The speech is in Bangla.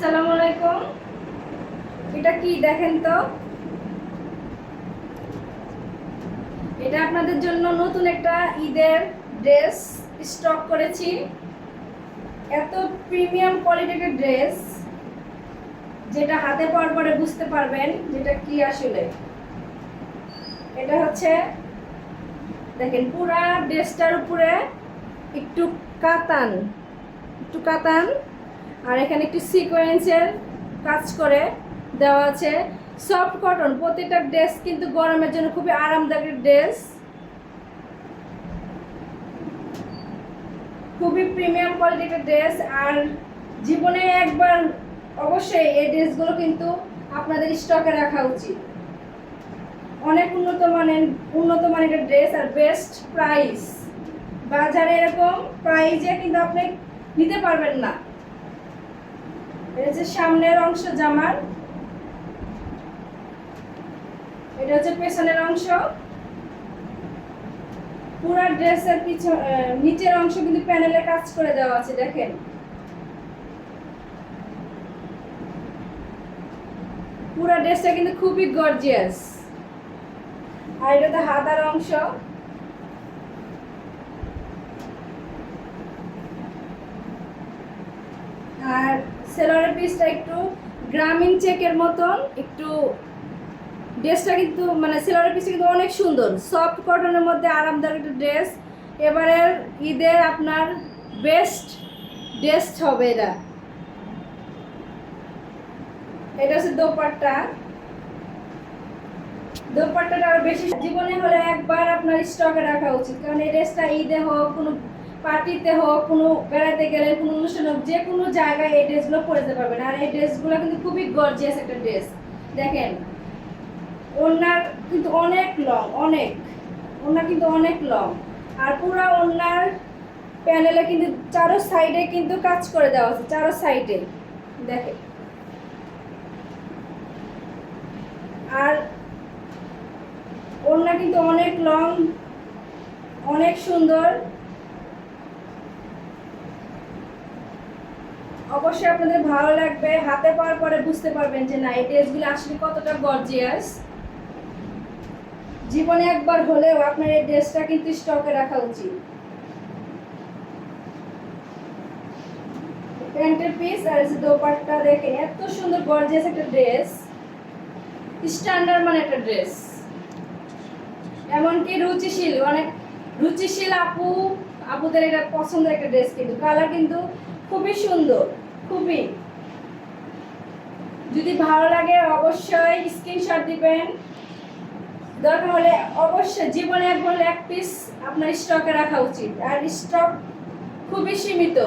আসসালামু আলাইকুম। এটা কি দেখেন তো, এটা আপনাদের জন্য নতুন একটা ঈদের ড্রেস স্টক করেছি। এত প্রিমিয়াম কোয়ালিটির ড্রেস, যেটা হাতে পাওয়ার পরে বুঝতে পারবেন যেটা কি আসলে। এটা হচ্ছে দেখেন, পুরা ড্রেসটার উপরে একটু কাতান একটু কাতান আর এখানে একটু সিকোয়েন্সের কাজ করে দেওয়া আছে। সফট কটন, প্রতিটা ড্রেস কিন্তু গরমের জন্য খুবই আরামদায়ক ড্রেস, খুবই প্রিমিয়াম কোয়ালিটির ড্রেস। আর জীবনে একবার অবশ্যই এই ড্রেসগুলো কিন্তু আপনাদের স্টকে রাখা উচিত। অনেক উন্নত মানের ড্রেস আর বেস্ট প্রাইস। বাজারে এরকম প্রাইজে কিন্তু আপনি নিতে পারবেন না। এটা হচ্ছে সামনের অংশ জামার, এটা হচ্ছে পেছনের অংশ। পুরো ড্রেসের নিচের অংশ কিন্তু প্যানেলে কাজ করে দেওয়া আছে, দেখেন। পুরো ড্রেসটা কিন্তু খুবই গর্জিয়াস। আর এটা হাতার অংশ, আর সেলোয়ারের পিসটা একটু গ্রামীণ চেকের মতন একটু। ড্রেসটা কিন্তু সেলোয়ারের পিসটা কিন্তু অনেক সুন্দর, সফট কটনের মধ্যে আরামদায়ক একটা ড্রেস। এবারের ঈদের আপনার বেস্ট ড্রেস হবে এটা। এটা হচ্ছে দোপাট্টাটা আরো বেশি। জীবনে হলে একবার আপনার স্টকে রাখা উচিত, কারণ এই ড্রেসটা ঈদে হোক, কোনো পার্টিতে হোক, কোনো বেড়াতে গেলে, কোনো অনুষ্ঠান হোক, যে কোনো জায়গায় এই ড্রেসগুলো পরে যেতে পারবেন। আর এই ড্রেসগুলো কিন্তু খুবই গর্জিয়াস একটা ড্রেস। দেখেন, ওড়নার কিন্তু অনেক লং, ওড়না কিন্তু অনেক লং। আর পুরো ওড়নার প্যানেলে কিন্তু চারো সাইডে কিন্তু কাজ করে দেওয়া আছে, চারো সাইডে দেখেন। আর ওড়না কিন্তু অনেক লং, অনেক সুন্দর। অবশ্যই আপনাদের ভালো লাগবে, হাতে পাওয়ার পরে বুঝতে পারবেন যে না, এই ড্রেসগুলো আসলে কতটা গর্জিয়াস। জীবনে একবার হলেও আপনার এই ড্রেসটা কিন্তু স্টকে রাখা উচিত। প্যান্টের পিস আর দোপাট্টা দেখেন, এত সুন্দর গর্জিয়াস একটা ড্রেস, স্ট্যান্ডার্ড একটা ড্রেস। এমনকি অনেক রুচিশীল আপুদের এটা পছন্দের একটা ড্রেস। কিন্তু কালার কিন্তু খুবই সুন্দর, খুবই। যদি ভালো লাগে অবশ্যই স্ক্রিনশট দিবেন। দরকার হলে অবশ্যই জীবনে একবার এক পিস আপনার স্টকে রাখা উচিত। আর স্টক খুবই সীমিত।